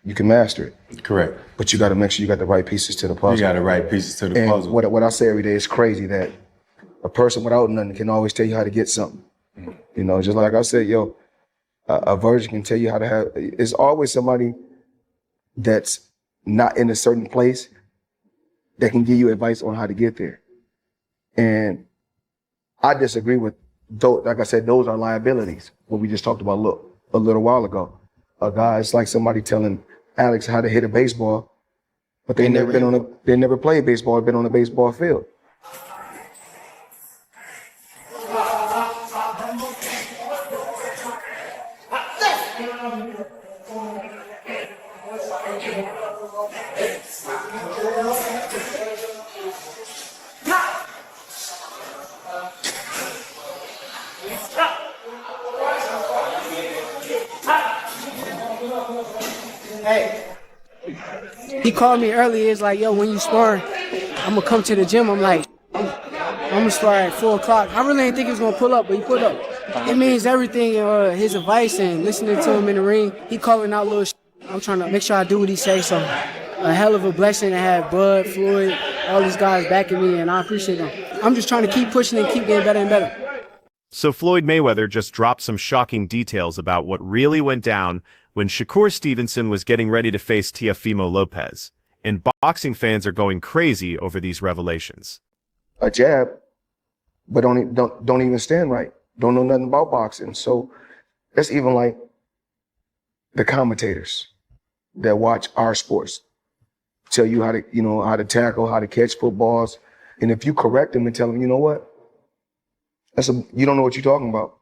you can master it. Correct. But you got to make sure you got the right pieces to the puzzle. You got the right pieces to the puzzle. What I say every day is crazy that a person without nothing can always tell you how to get something. You know, just like I said, a virgin can tell you how to have. It's always somebody that's not in a certain place that can give you advice on how to get there. And I disagree with those. Like I said, those are liabilities. What we just talked about a little while ago. A guy, it's like somebody telling Alex how to hit a baseball, but they never played baseball or been on a baseball field. Hey, he called me earlier. It's like, yo, when you spar, I'm gonna come to the gym. I'm like, I'm gonna spar at 4 o'clock. I really didn't think he was gonna pull up, but he pulled up. It means everything. His advice and listening to him in the ring. He calling out little shit. I'm trying to make sure I do what he says. So, a hell of a blessing to have Bud, Floyd, all these guys backing me, and I appreciate them. I'm just trying to keep pushing and keep getting better and better. So Floyd Mayweather just dropped some shocking details about what really went down when Shakur Stevenson was getting ready to face Teofimo Lopez. And boxing fans are going crazy over these revelations. A jab, but don't even stand right. Don't know nothing about boxing. So that's even like the commentators that watch our sports tell you how to tackle, how to catch footballs. And if you correct them and tell them, you know what? You don't know what you're talking about.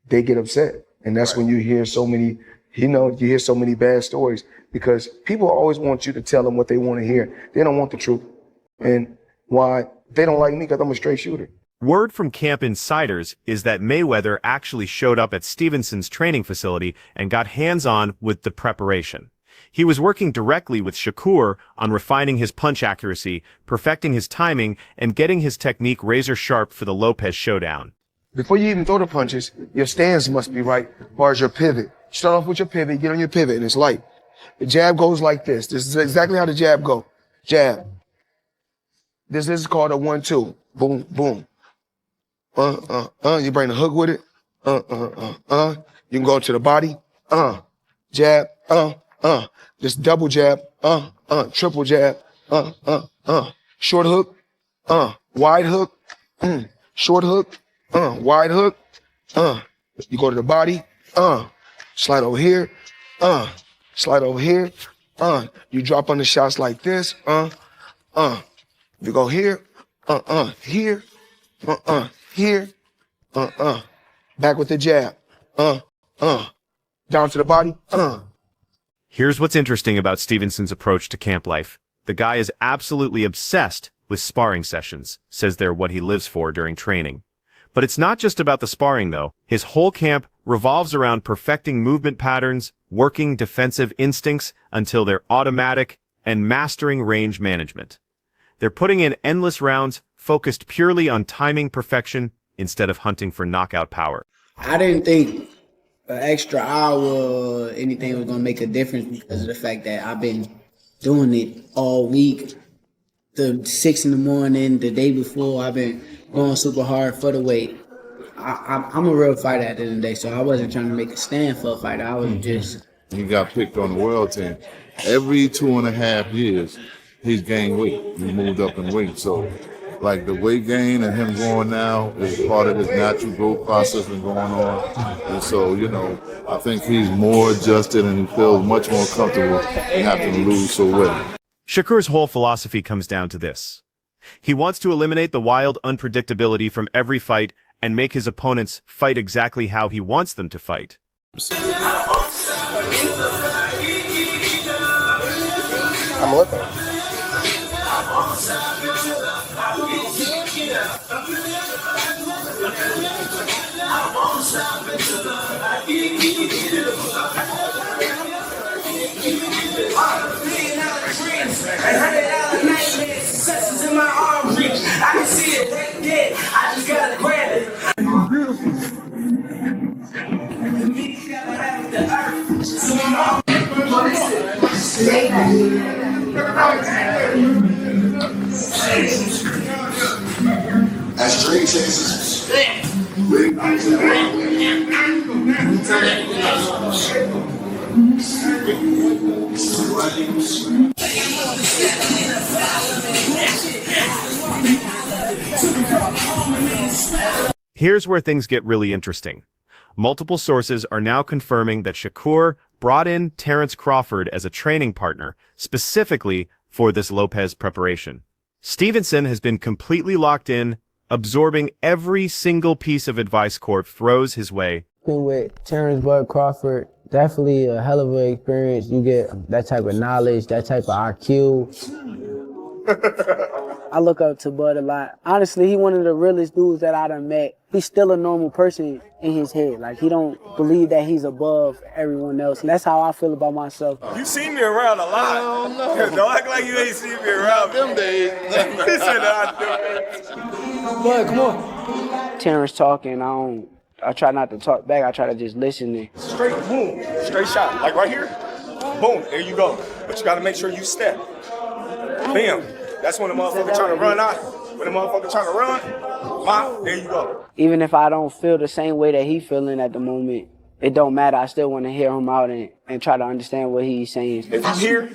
They get upset. And that's when you hear so many, you hear so many bad stories, because people always want you to tell them what they want to hear. They don't want the truth. And why? They don't like me because I'm a straight shooter. Word from camp insiders is that Mayweather actually showed up at Stevenson's training facility and got hands-on with the preparation. He was working directly with Shakur on refining his punch accuracy, perfecting his timing, and getting his technique razor-sharp for the Lopez showdown. Before you even throw the punches, your stance must be right as far as your pivot. Start off with your pivot, get on your pivot, and it's light. The jab goes like this. This is exactly how the jab goes. Jab. This is called a 1-2. Boom, boom. You bring the hook with it. You can go to the body. Jab. Just double jab. Triple jab. Short hook. Wide hook. Short hook. Wide hook. You go to the body. Slide over here. Slide over here. You drop on the shots like this. You go here. Here. Here. Back with the jab. Down to the body. Here's what's interesting about Stevenson's approach to camp life. The guy is absolutely obsessed with sparring sessions, says they're what he lives for during training. But it's not just about the sparring, though. His whole camp revolves around perfecting movement patterns, working defensive instincts until they're automatic, and mastering range management. They're putting in endless rounds focused purely on timing perfection instead of hunting for knockout power. I didn't think an extra hour or anything was going to make a difference because of the fact that I've been doing it all week. The 6 in the morning, the day before, I've been going super hard for the weight. I'm a real fighter at the end of the day, so I wasn't trying to make a stand for a fighter. I was just... He got picked on the world team. Every 2.5 years, he's gained weight. He moved up in weight. So, like, the weight gain and him going now is part of his natural growth process been going on. And so, I think he's more adjusted and he feels much more comfortable in having to lose so well. Shakur's whole philosophy comes down to this. He wants to eliminate the wild unpredictability from every fight and make his opponents fight exactly how he wants them to fight. I'm looking. I can see it right there. I just gotta grab it. The earth. That's straight chases. Here's where things get really interesting. Multiple sources are now confirming that Shakur brought in Terrence Crawford as a training partner, specifically for this Lopez preparation. Stevenson has been completely locked in, absorbing every single piece of advice Corp throws his way. With Terrence Bud Crawford, definitely a hell of an experience. You get that type of knowledge, that type of IQ. I look up to Bud a lot. Honestly, he one of the realest dudes that I done met. He's still a normal person in his head. Like, he don't believe that he's above everyone else. And that's how I feel about myself. You see me around a lot. Oh, no. Don't act like you ain't seen me around them days. He said Bud, come on. Terrence talking, I try not to talk back. I try to just listen. Straight, boom, straight shot. Like right here, boom, there you go. But you gotta make sure you step. Bam. That's when the motherfucker trying to run out. When the motherfucker trying to run, bam, there you go. Even if I don't feel the same way that he feeling at the moment, it don't matter. I still want to hear him out and try to understand what he's saying. If you hear,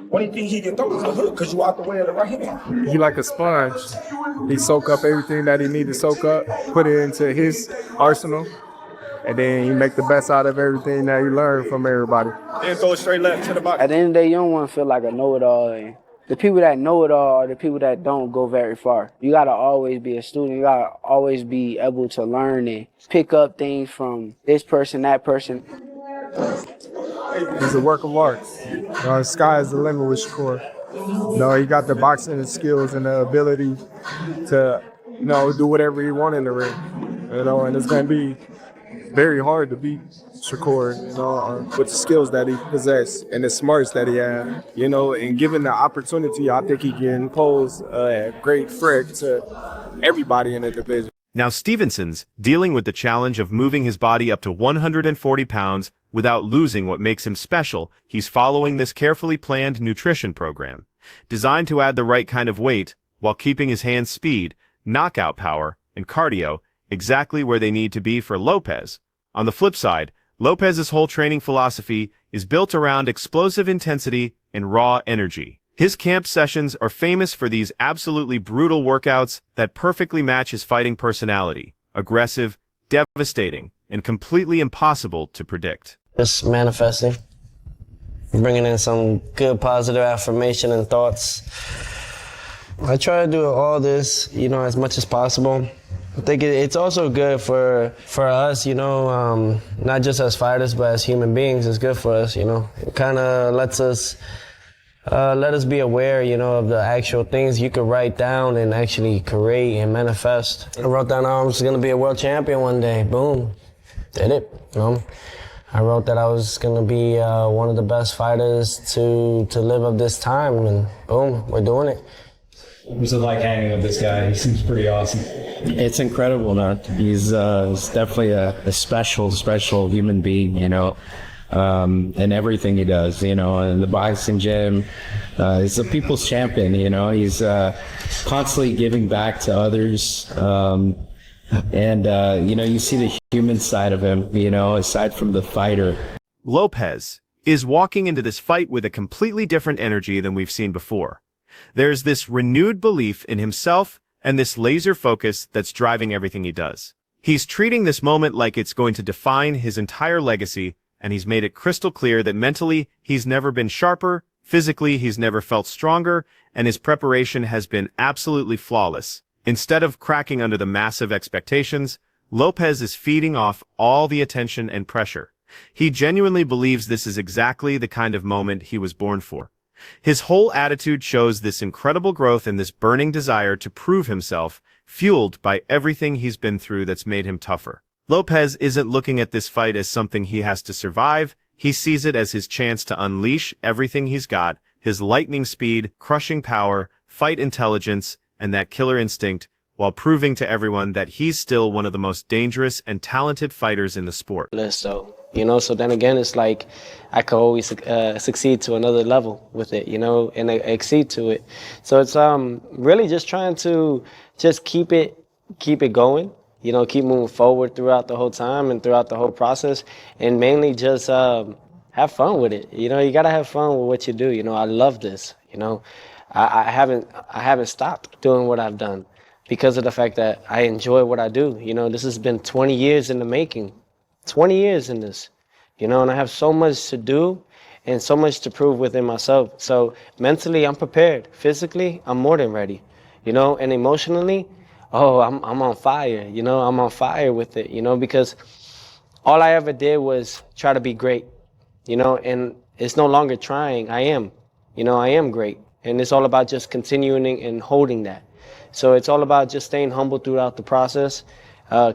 only thing he can throw is a hook because you out the way of the right hand. He like a sponge. He soak up everything that he need to soak up, put it into his arsenal, and then he make the best out of everything that he learned from everybody. Then throw it straight left to the body. At the end of the day, you don't want to feel like a know-it-all. And the people that know it all are the people that don't go very far. You got to always be a student. You got to always be able to learn and pick up things from this person, that person. He's a work of art. The sky is the limit with Shakur. He got the boxing skills and the ability to, do whatever he wants in the ring. And it's going to be very hard to beat Shakur, with the skills that he possesses and the smarts that he has, and given the opportunity, I think he can pose a great threat to everybody in the division. Now Stevenson's dealing with the challenge of moving his body up to 140 pounds without losing what makes him special. He's following this carefully planned nutrition program, designed to add the right kind of weight while keeping his hands' speed, knockout power, and cardio exactly where they need to be for Lopez. On the flip side, Lopez's whole training philosophy is built around explosive intensity and raw energy. His camp sessions are famous for these absolutely brutal workouts that perfectly match his fighting personality, aggressive, devastating, and completely impossible to predict. Just manifesting, bringing in some good positive affirmation and thoughts. I try to do all this, as much as possible. I think it's also good for us, not just as fighters, but as human beings. It's good for us, It kind of let us be aware, of the actual things you could write down and actually create and manifest. I wrote down I was going to be a world champion one day. Boom. Did it. I wrote that I was going to be one of the best fighters to live up this time, and boom, we're doing it. What's it like hanging with this guy? He seems pretty awesome. It's incredible, man. He's definitely a special human being, in everything he does, in the boxing gym. He's a people's champion, He's constantly giving back to others. You see the human side of him, aside from the fighter. Lopez is walking into this fight with a completely different energy than we've seen before. There's this renewed belief in himself and this laser focus that's driving everything he does. He's treating this moment like it's going to define his entire legacy, and he's made it crystal clear that mentally he's never been sharper, physically he's never felt stronger, and his preparation has been absolutely flawless. Instead of cracking under the massive expectations, Lopez is feeding off all the attention and pressure. He genuinely believes this is exactly the kind of moment he was born for. His whole attitude shows this incredible growth and this burning desire to prove himself, fueled by everything he's been through that's made him tougher. Lopez isn't looking at this fight as something he has to survive. He sees it as his chance to unleash everything he's got, his lightning speed, crushing power, fight intelligence, and that killer instinct, while proving to everyone that he's still one of the most dangerous and talented fighters in the sport. So you know. So then again, it's like I could always succeed to another level with it, you know, and exceed to it. So it's really just trying to just keep it going, you know, keep moving forward throughout the whole time and throughout the whole process, and mainly just have fun with it. You know, you gotta have fun with what you do. You know, I love this. You know, I haven't stopped doing what I've done because of the fact that I enjoy what I do. You know, this has been 20 years in the making, 20 years in this, you know, and I have so much to do and so much to prove within myself. So mentally, I'm prepared. Physically, I'm more than ready, you know, and emotionally, oh, I'm on fire, you know, I'm on fire with it, you know, because all I ever did was try to be great, you know, and it's no longer trying. I am, you know, I am great. And it's all about just continuing and holding that. So it's all about just staying humble throughout the process,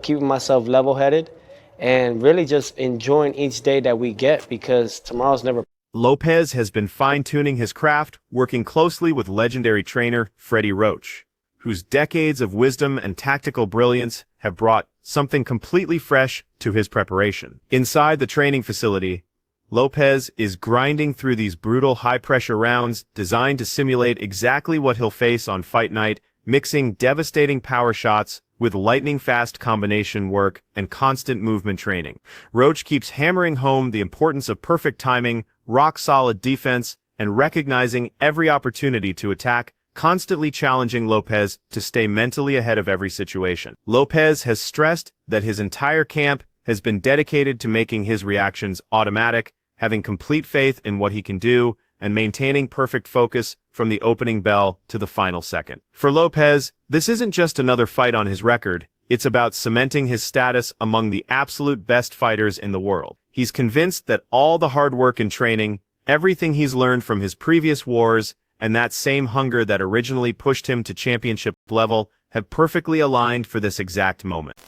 keeping myself level-headed, and really just enjoying each day that we get, because tomorrow's never. Lopez has been fine-tuning his craft, working closely with legendary trainer Freddie Roach, whose decades of wisdom and tactical brilliance have brought something completely fresh to his preparation. Inside the training facility, Lopez is grinding through these brutal high-pressure rounds designed to simulate exactly what he'll face on fight night, mixing devastating power shots with lightning-fast combination work and constant movement training. Roach keeps hammering home the importance of perfect timing, rock-solid defense, and recognizing every opportunity to attack, constantly challenging Lopez to stay mentally ahead of every situation. Lopez has stressed that his entire camp has been dedicated to making his reactions automatic, having complete faith in what he can do, and maintaining perfect focus from the opening bell to the final second. For Lopez, this isn't just another fight on his record, it's about cementing his status among the absolute best fighters in the world. He's convinced that all the hard work and training, everything he's learned from his previous wars, and that same hunger that originally pushed him to championship level have perfectly aligned for this exact moment.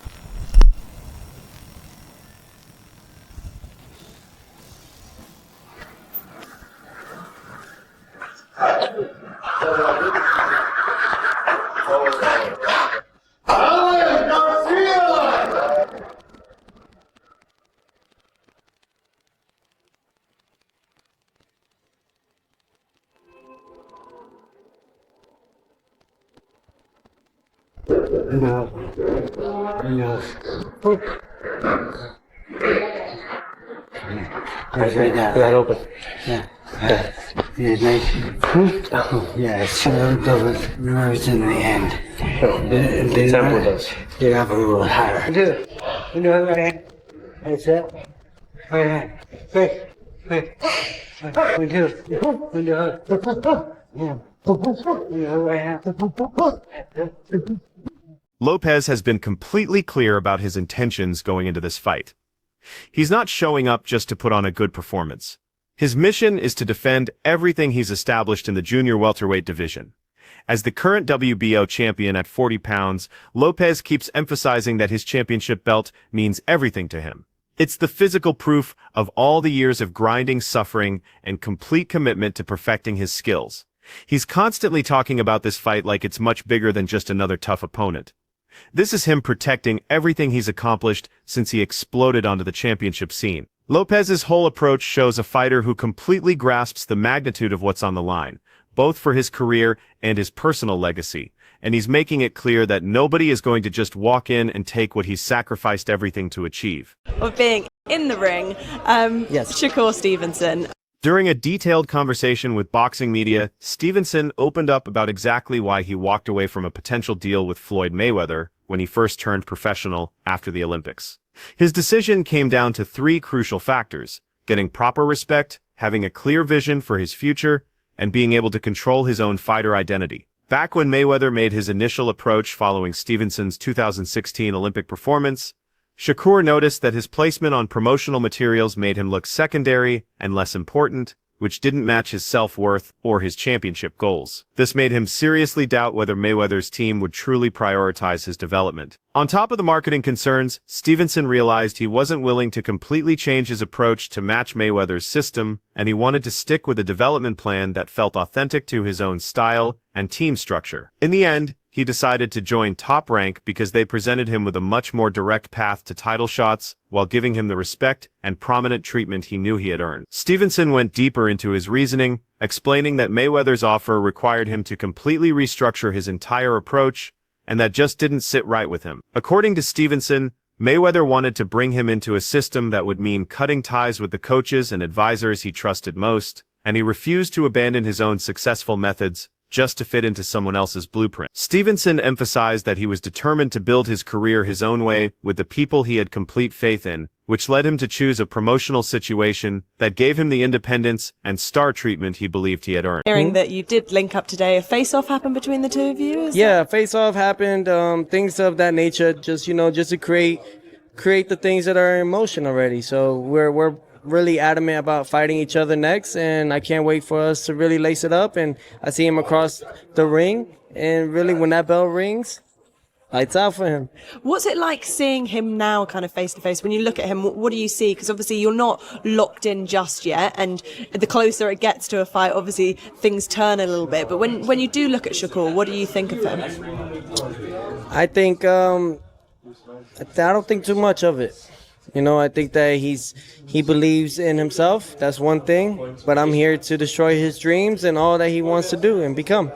That open. Yeah. Yeah, nice. Yeah, it's nerves in the end. The temple does. Get up a little higher. Do it right hand. That's it. Right hand. Quick. We do it. Yeah. Right hand. Lopez has been completely clear about his intentions going into this fight. He's not showing up just to put on a good performance. His mission is to defend everything he's established in the junior welterweight division. As the current WBO champion at 40 pounds, Lopez keeps emphasizing that his championship belt means everything to him. It's the physical proof of all the years of grinding, suffering, and complete commitment to perfecting his skills. He's constantly talking about this fight like it's much bigger than just another tough opponent. This is him protecting everything he's accomplished since he exploded onto the championship scene. Lopez's whole approach shows a fighter who completely grasps the magnitude of what's on the line, both for his career and his personal legacy, and he's making it clear that nobody is going to just walk in and take what he's sacrificed everything to achieve. Of being in the ring, Shakur Stevenson. During a detailed conversation with boxing media, Stevenson opened up about exactly why he walked away from a potential deal with Floyd Mayweather when he first turned professional after the Olympics. His decision came down to three crucial factors: getting proper respect, having a clear vision for his future, and being able to control his own fighter identity. Back when Mayweather made his initial approach following Stevenson's 2016 Olympic performance, Shakur noticed that his placement on promotional materials made him look secondary and less important, which didn't match his self-worth or his championship goals. This made him seriously doubt whether Mayweather's team would truly prioritize his development. On top of the marketing concerns, Stevenson realized he wasn't willing to completely change his approach to match Mayweather's system, and he wanted to stick with a development plan that felt authentic to his own style and team structure. In the end, he decided to join Top Rank because they presented him with a much more direct path to title shots while giving him the respect and prominent treatment he knew he had earned. Stevenson went deeper into his reasoning, explaining that Mayweather's offer required him to completely restructure his entire approach, and that just didn't sit right with him. According to Stevenson, Mayweather wanted to bring him into a system that would mean cutting ties with the coaches and advisors he trusted most, and he refused to abandon his own successful methods just to fit into someone else's blueprint. Stevenson emphasized that he was determined to build his career his own way with the people he had complete faith in, which led him to choose a promotional situation that gave him the independence and star treatment he believed he had earned. Hearing that you did link up today, a face-off happened between the two of you? Face-off happened, things of that nature, just to create the things that are in motion already. So we're really adamant about fighting each other next, and I can't wait for us to really lace it up. And I see him across the ring, and really when that bell rings, lights out for him. What's it like seeing him now kind of face to face? When you look at him, what do you see? Because obviously you're not locked in just yet, and the closer it gets to a fight, obviously things turn a little bit. But when you do look at Shakur, what do you think of him? I think I don't think too much of it. I think that he believes in himself. That's one thing. But I'm here to destroy his dreams and all that he wants to do and become.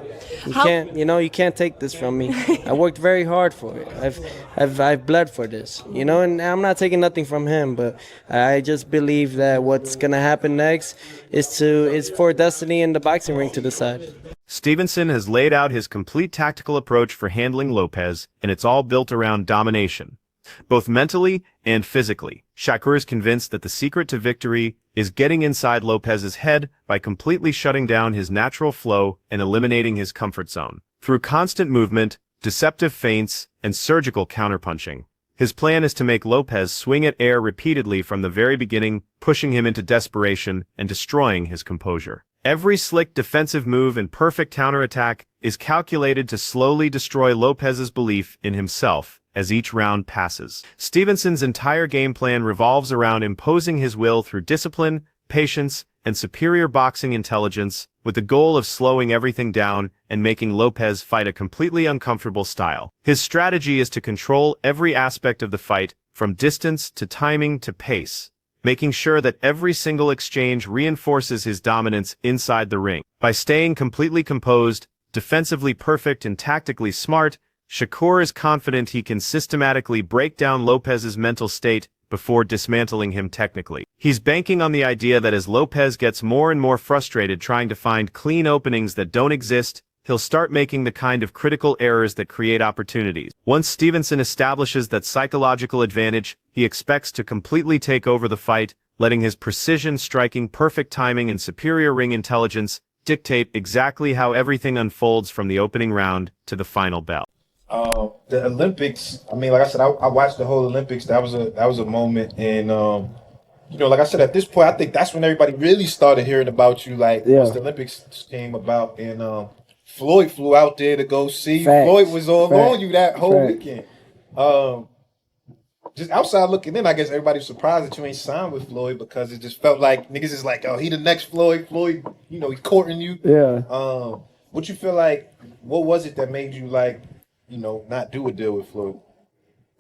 You can't take this from me. I worked very hard for it. I've bled for this. And I'm not taking nothing from him. But I just believe that what's gonna happen next is for destiny in the boxing ring to decide. Stevenson has laid out his complete tactical approach for handling Lopez, and it's all built around domination, both mentally and physically. Shakur is convinced that the secret to victory is getting inside Lopez's head by completely shutting down his natural flow and eliminating his comfort zone. Through constant movement, deceptive feints, and surgical counterpunching, his plan is to make Lopez swing at air repeatedly from the very beginning, pushing him into desperation and destroying his composure. Every slick defensive move and perfect counterattack is calculated to slowly destroy Lopez's belief in himself as each round passes. Stevenson's entire game plan revolves around imposing his will through discipline, patience, and superior boxing intelligence, with the goal of slowing everything down and making Lopez fight a completely uncomfortable style. His strategy is to control every aspect of the fight, from distance to timing to pace, making sure that every single exchange reinforces his dominance inside the ring. By staying completely composed, defensively perfect, and tactically smart, Shakur is confident he can systematically break down Lopez's mental state before dismantling him technically. He's banking on the idea that as Lopez gets more and more frustrated trying to find clean openings that don't exist, he'll start making the kind of critical errors that create opportunities. Once Stevenson establishes that psychological advantage, he expects to completely take over the fight, letting his precision striking, perfect timing, and superior ring intelligence dictate exactly how everything unfolds from the opening round to the final bell. The Olympics, I mean, like I said, I watched the whole Olympics. That was a moment, and like I said, at this point, I think that's when everybody really started hearing about you. Like, once the Olympics came about, and Floyd flew out there to go see. Floyd was all on you that whole weekend. Just outside looking in, I guess everybody was surprised that you ain't signed with Floyd, because it just felt like niggas is like, oh, he the next Floyd. Floyd, he courting you. Yeah. What you feel like? What was it that made you like, not do a deal with Floyd?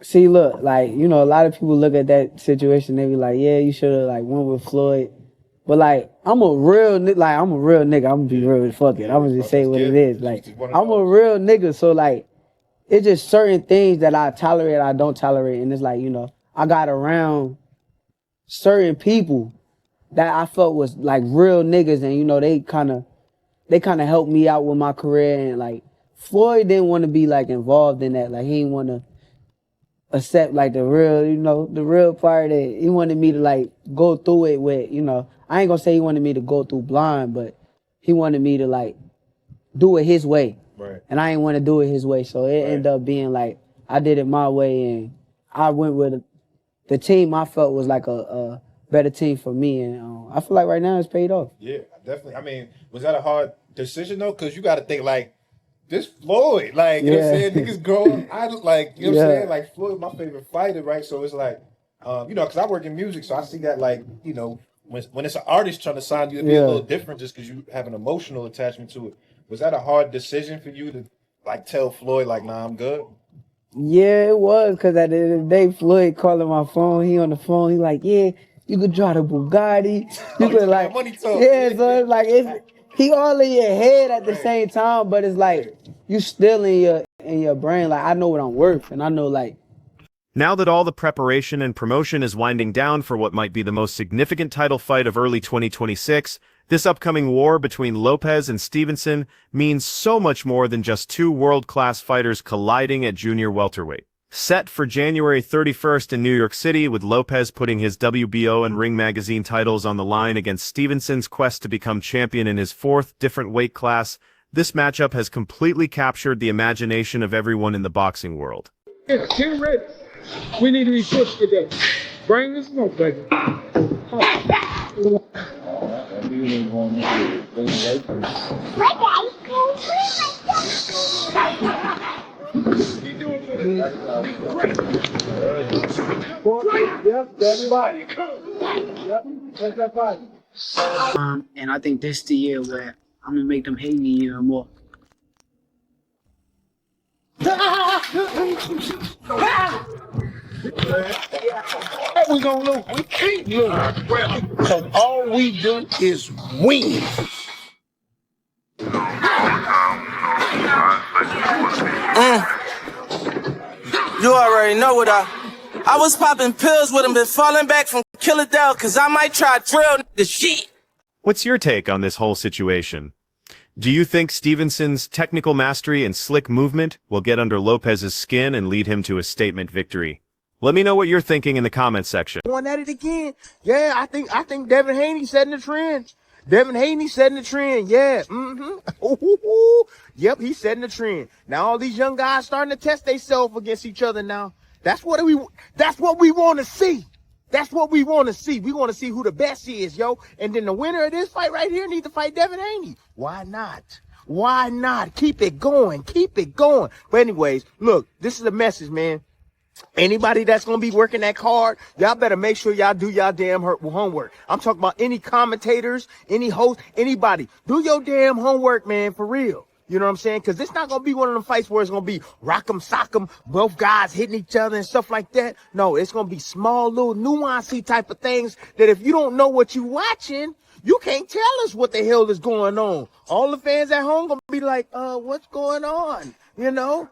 See, look, like, a lot of people look at that situation, they be like, yeah, you should have like went with Floyd. But like, I'm a real nigga. I'm gonna be real. Fuck it. I'm gonna just say what it is. Like, I'm a real nigga. So like, it's just certain things that I tolerate, I don't tolerate, and it's like, I got around certain people that I felt was like real niggas, and they kind of helped me out with my career, and like Floyd didn't want to be like involved in that. Like, he didn't want to accept like the real part that he wanted me to like go through it with, I ain't gonna say he wanted me to go through blind, but he wanted me to like do it his way. Right. And I didn't want to do it his way. So it ended up being like, I did it my way, and I went with the team I felt was like a better team for me. And I feel like right now it's paid off. Yeah, definitely. I mean, was that a hard decision though? Because you got to think like, this Floyd, like, you know what I'm saying? Niggas growing, like, you know what I'm saying? Like, Floyd, my favorite fighter, right? So it's like, because I work in music, so I see that, like, when it's an artist trying to sign you, it'd be a little different just because you have an emotional attachment to it. Was that a hard decision for you to, like tell Floyd like, nah, I'm good? Yeah, it was, because at the end of the day, Floyd calling my phone. He on the phone. He like, yeah, you could drive the Bugatti. You could like, money talk. yeah, so it's like, he all in your head at the same time, but it's like, you still in your brain. Like, I know what I'm worth, and I know like, Now that all the preparation and promotion is winding down for what might be the most significant title fight of early 2026, this upcoming war between Lopez and Stevenson means so much more than just two world-class fighters colliding at junior welterweight. Set for January 31st in New York City, with Lopez putting his WBO and Ring Magazine titles on the line against Stevenson's quest to become champion in his fourth different weight class, this matchup has completely captured the imagination of everyone in the boxing world. Get ready. We need to be pushed today. Bring the smoke, baby. And I think this the year where I'm gonna make them hate me even more. We gonna lose. We can't lose. Because all we do is win. You already know what I was popping pills with him, been falling back from Killadell, cause I might try drill the shit. What's your take on this whole situation? Do you think Stevenson's technical mastery and slick movement will get under Lopez's skin and lead him to a statement victory? Let me know what you're thinking in the comments section. Going at it again. Yeah, I think Devin Haney setting the trend. Devin Haney setting the trend. Yeah. Yep, he's setting the trend. Now all these young guys starting to test themselves against each other now. That's what we want to see. That's what we want to see. We want to see who the best is, yo. And then the winner of this fight right here needs to fight Devin Haney. Why not? Why not? Keep it going. Keep it going. But anyways, look, this is a message, man. Anybody that's going to be working that card, y'all better make sure y'all do y'all damn homework. I'm talking about any commentators, any host, anybody. Do your damn homework, man, for real. You know what I'm saying? Because it's not going to be one of them fights where it's going to be rock'em sock'em, both guys hitting each other and stuff like that. No, it's going to be small, little nuancey type of things that if you don't know what you're watching, you can't tell us what the hell is going on. All the fans at home going to be like, what's going on? You know?